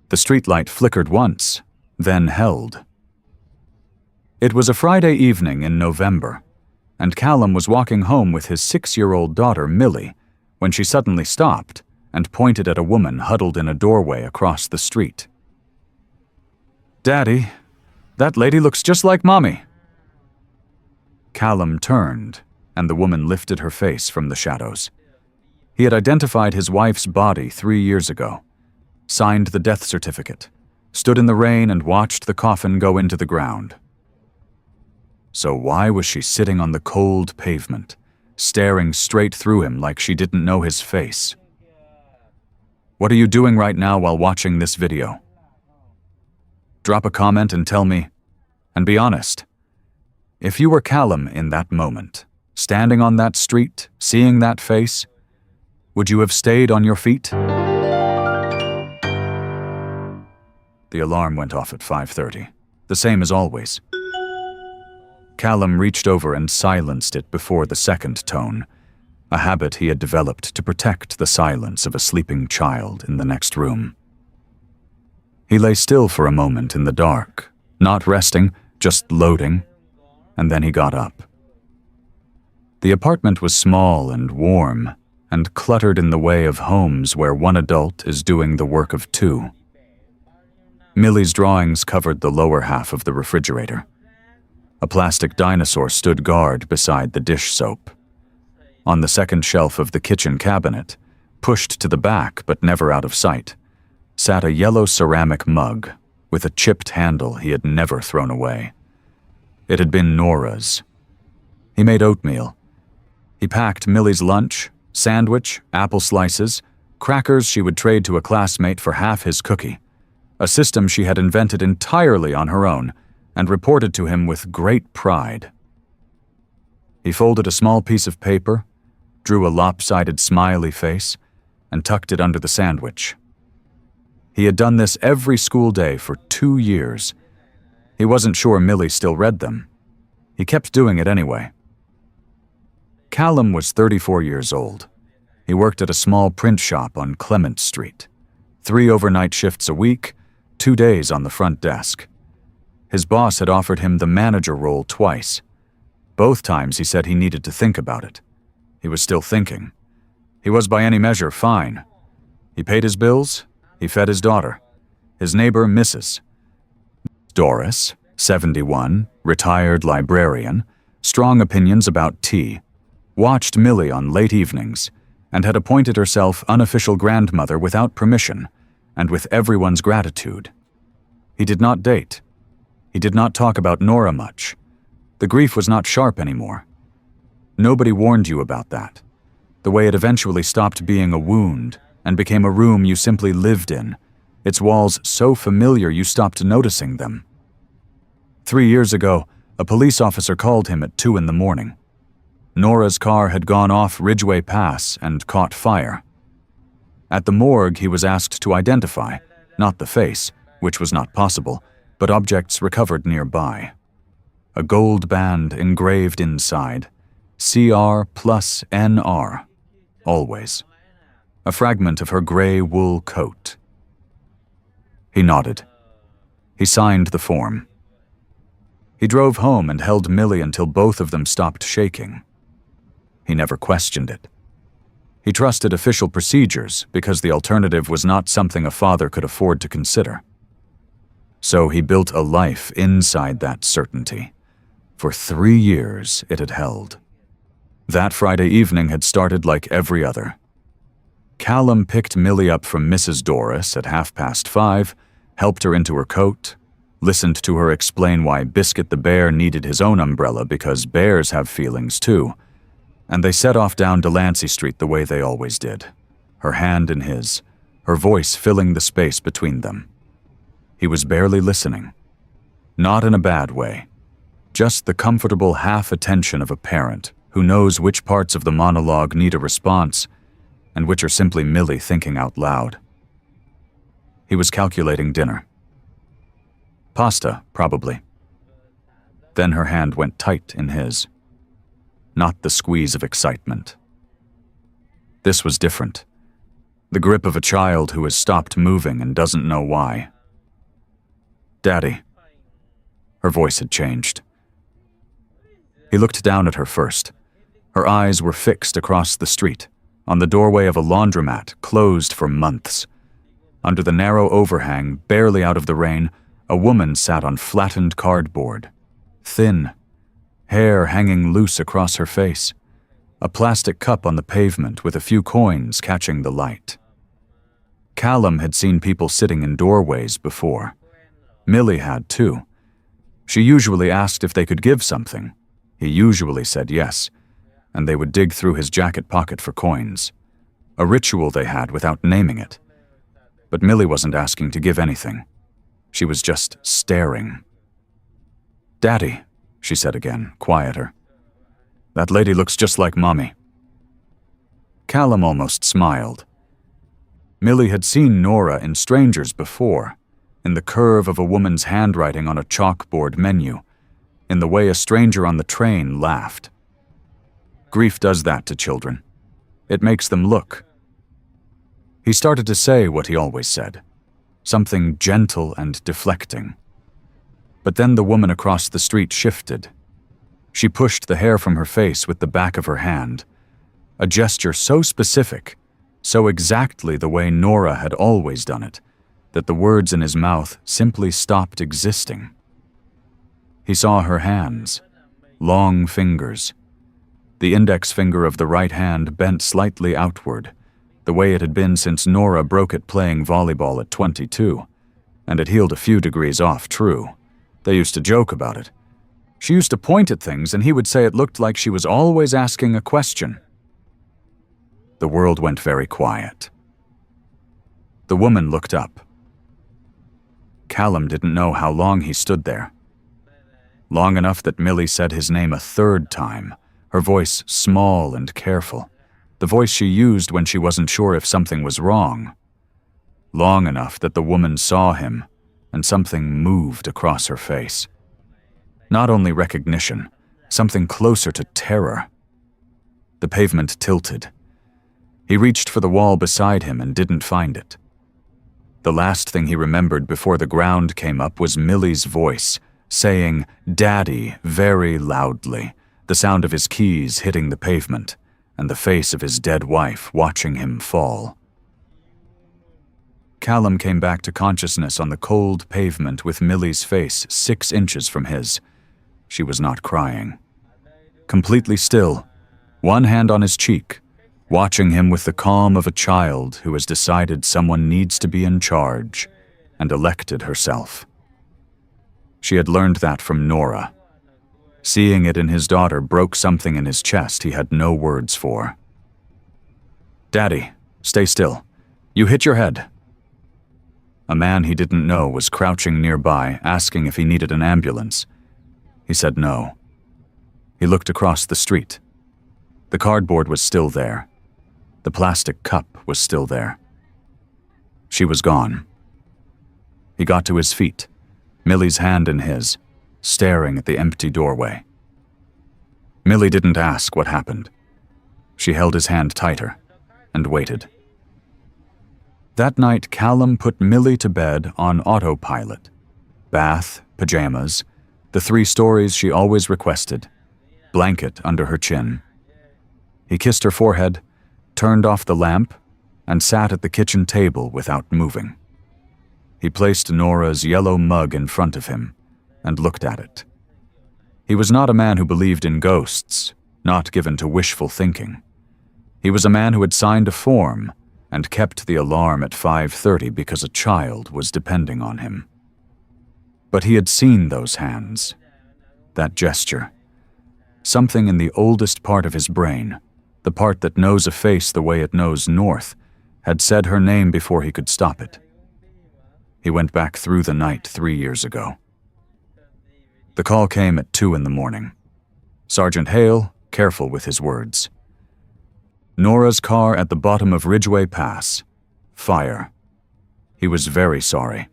The streetlight flickered once, then held. It was a Friday evening in November, and Callum was walking home with his 6-year-old daughter, Millie, when she suddenly stopped and pointed at a woman huddled in a doorway across the street. "Daddy, that lady looks just like Mommy." Callum turned, and the woman lifted her face from the shadows. He had identified his wife's body 3 years ago, signed the death certificate, stood in the rain and watched the coffin go into the ground. So why was she sitting on the cold pavement, staring straight through him like she didn't know his face? What are you doing right now while watching this video? Drop a comment and tell me, and be honest. If you were Callum in that moment, standing on that street, seeing that face, would you have stayed on your feet? The alarm went off at 5:30, the same as always. Callum reached over and silenced it before the second tone, a habit he had developed to protect the silence of a sleeping child in the next room. He lay still for a moment in the dark, not resting, just loading, and then he got up. The apartment was small and warm, and cluttered in the way of homes where one adult is doing the work of two. Millie's drawings covered the lower half of the refrigerator. A plastic dinosaur stood guard beside the dish soap. On the second shelf of the kitchen cabinet, pushed to the back but never out of sight, sat a yellow ceramic mug with a chipped handle he had never thrown away. It had been Nora's. He made oatmeal. He packed Millie's lunch, sandwich, apple slices, crackers she would trade to a classmate for half his cookie, a system she had invented entirely on her own and reported to him with great pride. He folded a small piece of paper, drew a lopsided smiley face, and tucked it under the sandwich. He had done this every school day for 2 years. He wasn't sure Millie still read them. He kept doing it anyway. Callum was 34 years old. He worked at a small print shop on Clement Street. 3 overnight shifts a week, 2 days on the front desk. His boss had offered him the manager role twice. Both times he said he needed to think about it. He was still thinking. He was by any measure fine. He paid his bills. He fed his daughter. His neighbor, Mrs. Doris, 71, retired librarian, strong opinions about tea, watched Millie on late evenings, and had appointed herself unofficial grandmother without permission and with everyone's gratitude. He did not date. He did not talk about Nora much. The grief was not sharp anymore. Nobody warned you about that. The way it eventually stopped being a wound and became a room you simply lived in, its walls so familiar you stopped noticing them. 3 years ago, a police officer called him at 2 in the morning. Nora's car had gone off Ridgeway Pass and caught fire. At the morgue, he was asked to identify, not the face, which was not possible, but objects recovered nearby. A gold band engraved inside, CR+NR, always. A fragment of her gray wool coat. He nodded. He signed the form. He drove home and held Millie until both of them stopped shaking. He never questioned it. He trusted official procedures because the alternative was not something a father could afford to consider. So he built a life inside that certainty. For 3 years it had held. That Friday evening had started like every other. Callum picked Millie up from Mrs. Doris at 5:30, helped her into her coat, listened to her explain why Biscuit the bear needed his own umbrella because bears have feelings too, and they set off down Delancey Street the way they always did, her hand in his, her voice filling the space between them. He was barely listening. Not in a bad way. Just the comfortable half-attention of a parent who knows which parts of the monologue need a response and which are simply Millie thinking out loud. He was calculating dinner. Pasta, probably. Then her hand went tight in his. Not the squeeze of excitement. This was different. The grip of a child who has stopped moving and doesn't know why. "Daddy." Her voice had changed. He looked down at her first. Her eyes were fixed across the street, on the doorway of a laundromat closed for months. Under the narrow overhang, barely out of the rain, a woman sat on flattened cardboard. Thin, hair hanging loose across her face. A plastic cup on the pavement with a few coins catching the light. Callum had seen people sitting in doorways before. Millie had too. She usually asked if they could give something. He usually said yes, and they would dig through his jacket pocket for coins. A ritual they had without naming it. But Millie wasn't asking to give anything. She was just staring. "Daddy," she said again, quieter. "That lady looks just like Mommy." Callum almost smiled. Millie had seen Nora in Strangers before, in the curve of a woman's handwriting on a chalkboard menu, in the way a stranger on the train laughed. Grief does that to children. It makes them look. He started to say what he always said, something gentle and deflecting. But then the woman across the street shifted. She pushed the hair from her face with the back of her hand, a gesture so specific, so exactly the way Nora had always done it, that the words in his mouth simply stopped existing. He saw her hands, long fingers. The index finger of the right hand bent slightly outward, the way it had been since Nora broke it playing volleyball at 22, and it healed a few degrees off true. They used to joke about it. She used to point at things and he would say it looked like she was always asking a question. The world went very quiet. The woman looked up. Callum didn't know how long he stood there. Long enough that Millie said his name a third time, her voice small and careful, the voice she used when she wasn't sure if something was wrong. Long enough that the woman saw him, and something moved across her face. Not only recognition, something closer to terror. The pavement tilted. He reached for the wall beside him and didn't find it. The last thing he remembered before the ground came up was Millie's voice, saying "Daddy" very loudly, the sound of his keys hitting the pavement, and the face of his dead wife watching him fall. Callum came back to consciousness on the cold pavement with Millie's face 6 inches from his. She was not crying. Completely still, one hand on his cheek, watching him with the calm of a child who has decided someone needs to be in charge and elected herself. She had learned that from Nora. Seeing it in his daughter broke something in his chest he had no words for. "Daddy, stay still. You hit your head." A man he didn't know was crouching nearby, asking if he needed an ambulance. He said no. He looked across the street. The cardboard was still there. The plastic cup was still there. She was gone. He got to his feet, Millie's hand in his, staring at the empty doorway. Millie didn't ask what happened. She held his hand tighter and waited. That night, Callum put Millie to bed on autopilot. Bath, pajamas, the 3 stories she always requested, blanket under her chin. He kissed her forehead, turned off the lamp, and sat at the kitchen table without moving. He placed Nora's yellow mug in front of him and looked at it. He was not a man who believed in ghosts, not given to wishful thinking. He was a man who had signed a form and kept the alarm at 5:30 because a child was depending on him. But he had seen those hands, that gesture. Something in the oldest part of his brain, the part that knows a face the way it knows north, had said her name before he could stop it. He went back through the night 3 years ago. The call came at 2 in the morning. Sergeant Hale, careful with his words. Nora's car at the bottom of Ridgeway Pass. Fire. He was very sorry.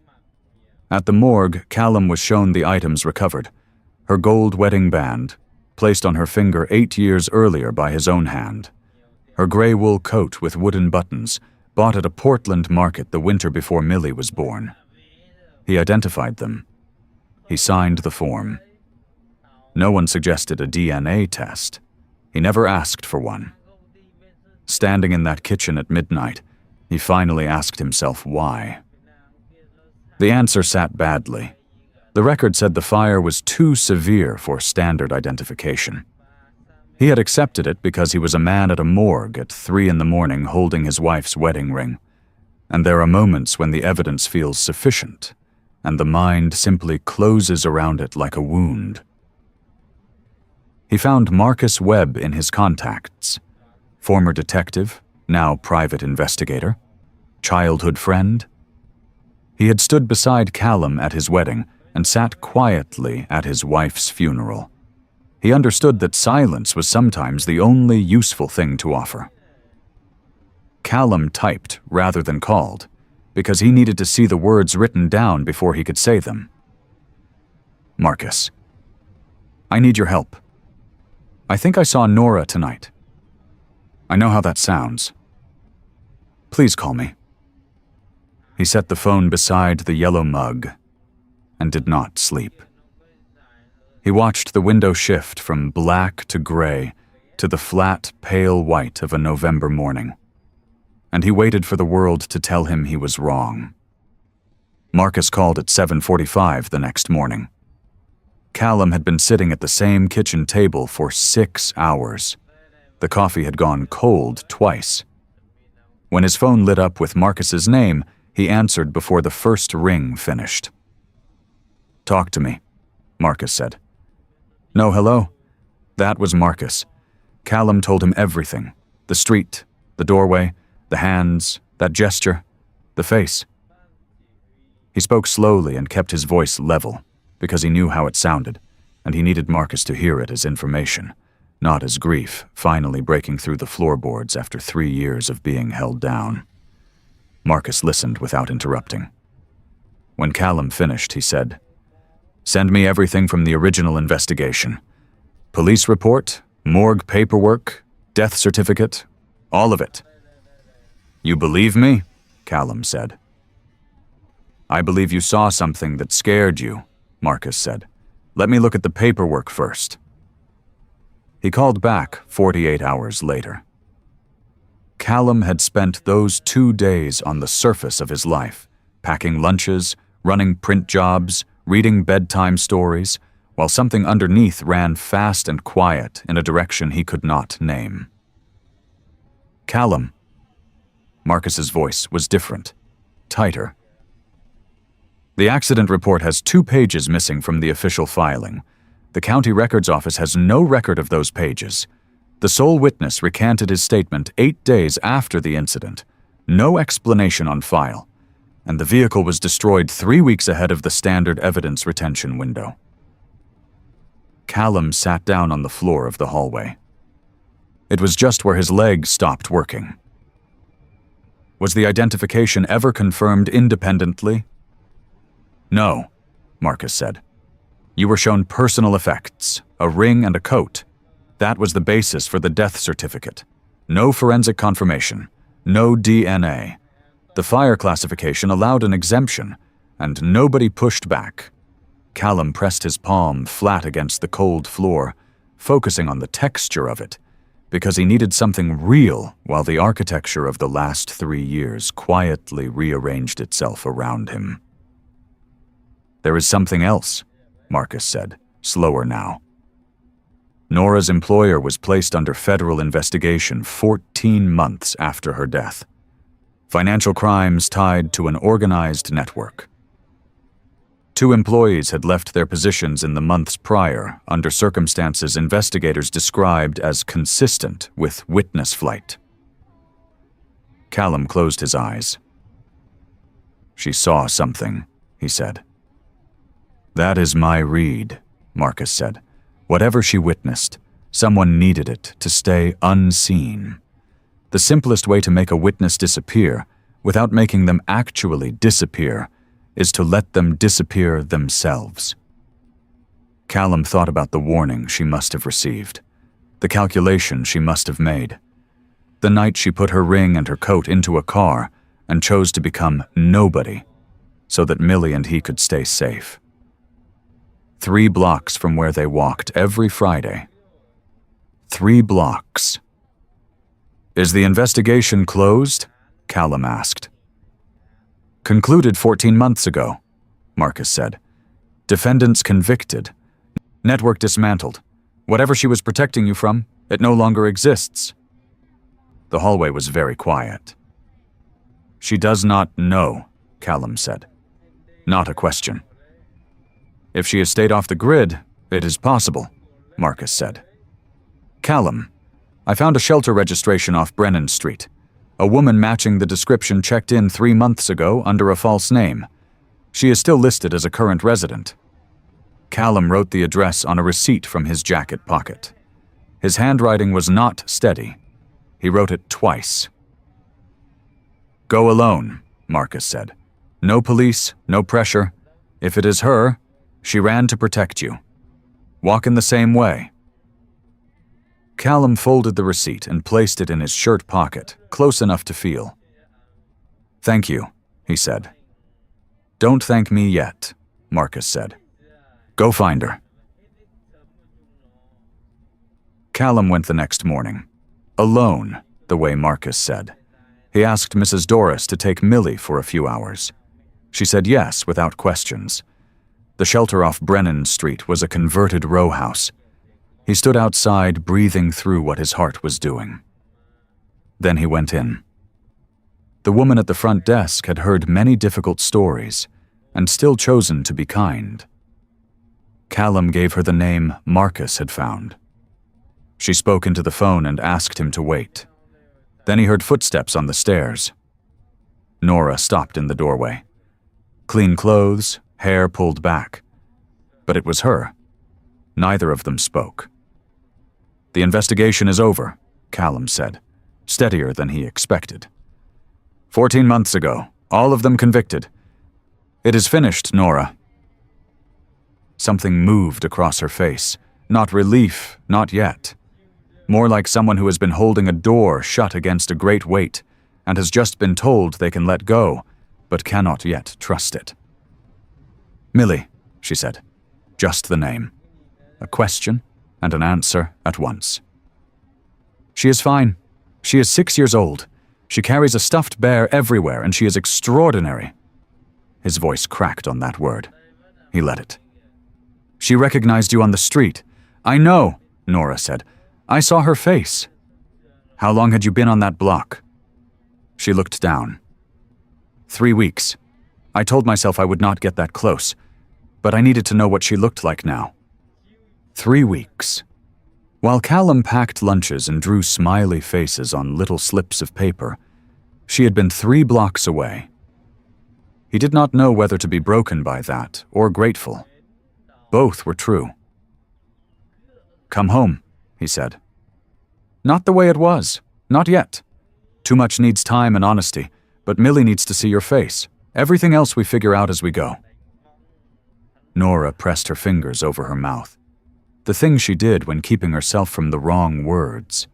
At the morgue, Callum was shown the items recovered. Her gold wedding band, placed on her finger 8 years earlier by his own hand. Her gray wool coat with wooden buttons, bought at a Portland market the winter before Millie was born. He identified them. He signed the form. No one suggested a DNA test. He never asked for one. Standing in that kitchen at midnight, he finally asked himself why. The answer sat badly. The record said the fire was too severe for standard identification. He had accepted it because he was a man at a morgue at 3 a.m. holding his wife's wedding ring, and there are moments when the evidence feels sufficient, and the mind simply closes around it like a wound. He found Marcus Webb in his contacts. Former detective, now private investigator, childhood friend. He had stood beside Callum at his wedding and sat quietly at his wife's funeral. He understood that silence was sometimes the only useful thing to offer. Callum typed rather than called, because he needed to see the words written down before he could say them. Marcus, I need your help. I think I saw Nora tonight. I know how that sounds. Please call me. He set the phone beside the yellow mug and did not sleep. He watched the window shift from black to gray to the flat, pale white of a November morning, and he waited for the world to tell him he was wrong. Marcus called at 7:45 the next morning. Callum had been sitting at the same kitchen table for 6 hours. The coffee had gone cold twice. When his phone lit up with Marcus's name, he answered before the first ring finished. Talk to me, Marcus said. No, hello? That was Marcus. Callum told him everything. The street, the doorway, the hands, that gesture, the face. He spoke slowly and kept his voice level, because he knew how it sounded, and he needed Marcus to hear it as information, not as grief finally breaking through the floorboards after 3 years of being held down. Marcus listened without interrupting. When Callum finished, he said, Send me everything from the original investigation. Police report, morgue paperwork, death certificate, all of it. You believe me? Callum said. I believe you saw something that scared you, Marcus said. Let me look at the paperwork first. He called back 48 hours later. Callum had spent those 2 days on the surface of his life, packing lunches, running print jobs, reading bedtime stories, while something underneath ran fast and quiet in a direction he could not name. Callum. Marcus's voice was different, tighter. The accident report has 2 pages missing from the official filing. The county records office has no record of those pages. The sole witness recanted his statement 8 days after the incident. No explanation on file. And the vehicle was destroyed 3 weeks ahead of the standard evidence retention window. Callum sat down on the floor of the hallway. It was just where his legs stopped working. Was the identification ever confirmed independently? No, Marcus said. You were shown personal effects, a ring and a coat. That was the basis for the death certificate. No forensic confirmation, no DNA. The fire classification allowed an exemption, and nobody pushed back. Callum pressed his palm flat against the cold floor, focusing on the texture of it, because he needed something real while the architecture of the last 3 years quietly rearranged itself around him. There is something else, Marcus said, slower now. Nora's employer was placed under federal investigation 14 months after her death. Financial crimes tied to an organized network. 2 employees had left their positions in the months prior under circumstances investigators described as consistent with witness flight. Callum closed his eyes. She saw something, he said. That is my read, Marcus said. Whatever she witnessed, someone needed it to stay unseen. The simplest way to make a witness disappear, without making them actually disappear, is to let them disappear themselves. Callum thought about the warning she must have received, the calculation she must have made. The night she put her ring and her coat into a car and chose to become nobody so that Millie and he could stay safe. 3 blocks from where they walked every Friday. 3 blocks. "Is the investigation closed?" Callum asked. "Concluded 14 months ago," Marcus said. "Defendants convicted. Network dismantled. Whatever she was protecting you from, it no longer exists." The hallway was very quiet. "She does not know," Callum said. "Not a question." "If she has stayed off the grid, it is possible," Marcus said. "Callum, I found a shelter registration off Brennan Street. A woman matching the description checked in 3 months ago under a false name. She is still listed as a current resident." Callum wrote the address on a receipt from his jacket pocket. His handwriting was not steady. He wrote it twice. "Go alone," Marcus said. "No police, no pressure. If it is her, she ran to protect you. Walk in the same way." Callum folded the receipt and placed it in his shirt pocket, close enough to feel. "Thank you," he said. "Don't thank me yet," Marcus said. "Go find her." Callum went the next morning. Alone, the way Marcus said. He asked Mrs. Doris to take Millie for a few hours. She said yes without questions. The shelter off Brennan Street was a converted row house. He stood outside, breathing through what his heart was doing. Then he went in. The woman at the front desk had heard many difficult stories and still chosen to be kind. Callum gave her the name Marcus had found. She spoke into the phone and asked him to wait. Then he heard footsteps on the stairs. Nora stopped in the doorway. Clean clothes, hair pulled back. But it was her. Neither of them spoke. "The investigation is over," Callum said, steadier than he expected. 14 months ago, all of them convicted. It is finished, Nora." Something moved across her face. Not relief, not yet. More like someone who has been holding a door shut against a great weight and has just been told they can let go, but cannot yet trust it. "Millie," she said. Just the name. A question and an answer at once. "She is fine. She is 6 years old. She carries a stuffed bear everywhere, and she is extraordinary." His voice cracked on that word. He let it. "She recognized you on the street." "I know," Nora said. "I saw her face." "How long had you been on that block?" She looked down. 3 weeks. I told myself I would not get that close, but I needed to know what she looked like now. 3 weeks. While Callum packed lunches and drew smiley faces on little slips of paper, she had been 3 blocks away. He did not know whether to be broken by that or grateful. Both were true. "Come home," he said. "Not the way it was. Not yet. Too much needs time and honesty, but Millie needs to see your face. Everything else we figure out as we go." Nora pressed her fingers over her mouth. The thing she did when keeping herself from the wrong words.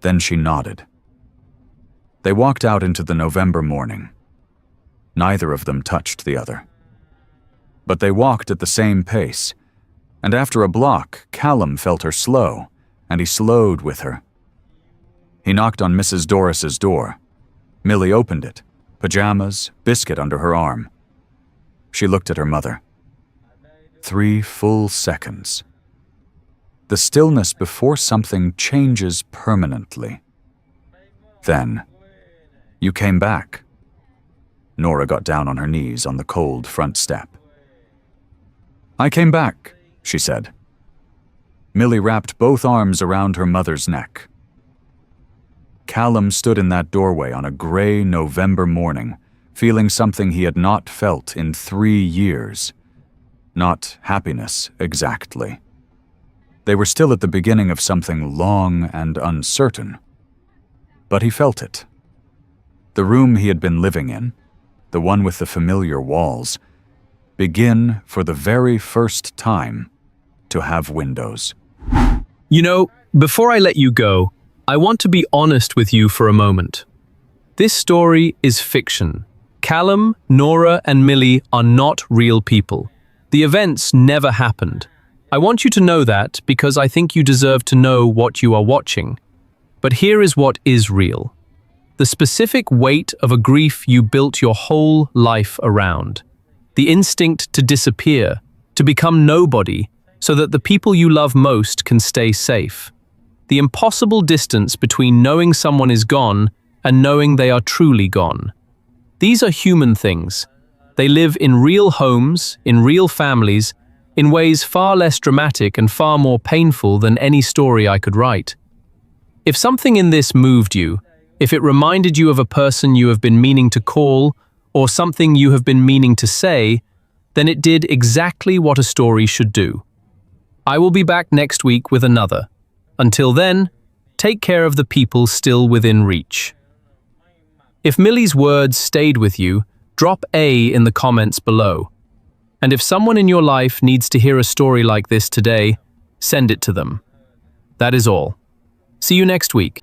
Then she nodded. They walked out into the November morning. Neither of them touched the other. But they walked at the same pace, and after a block, Callum felt her slow, and he slowed with her. He knocked on Mrs. Doris's door. Millie opened it, pajamas, biscuit under her arm. She looked at her mother. 3 full seconds. The stillness before something changes permanently. Then, "You came back." Nora got down on her knees on the cold front step. "I came back," she said. Millie wrapped both arms around her mother's neck. Callum stood in that doorway on a gray November morning, feeling something he had not felt in 3 years. Not happiness, exactly. They were still at the beginning of something long and uncertain. But he felt it. The room he had been living in, the one with the familiar walls, begin for the very first time to have windows. You know, before I let you go, I want to be honest with you for a moment. This story is fiction. Callum, Nora, and Millie are not real people. The events never happened. I want you to know that because I think you deserve to know what you are watching. But here is what is real. The specific weight of a grief you built your whole life around. The instinct to disappear, to become nobody, so that the people you love most can stay safe. The impossible distance between knowing someone is gone and knowing they are truly gone. These are human things. They live in real homes, in real families, in ways far less dramatic and far more painful than any story I could write. If something in this moved you, if it reminded you of a person you have been meaning to call, or something you have been meaning to say, then it did exactly what a story should do. I will be back next week with another. Until then, take care of the people still within reach. If Millie's words stayed with you, drop A in the comments below. And if someone in your life needs to hear a story like this today, send it to them. That is all. See you next week.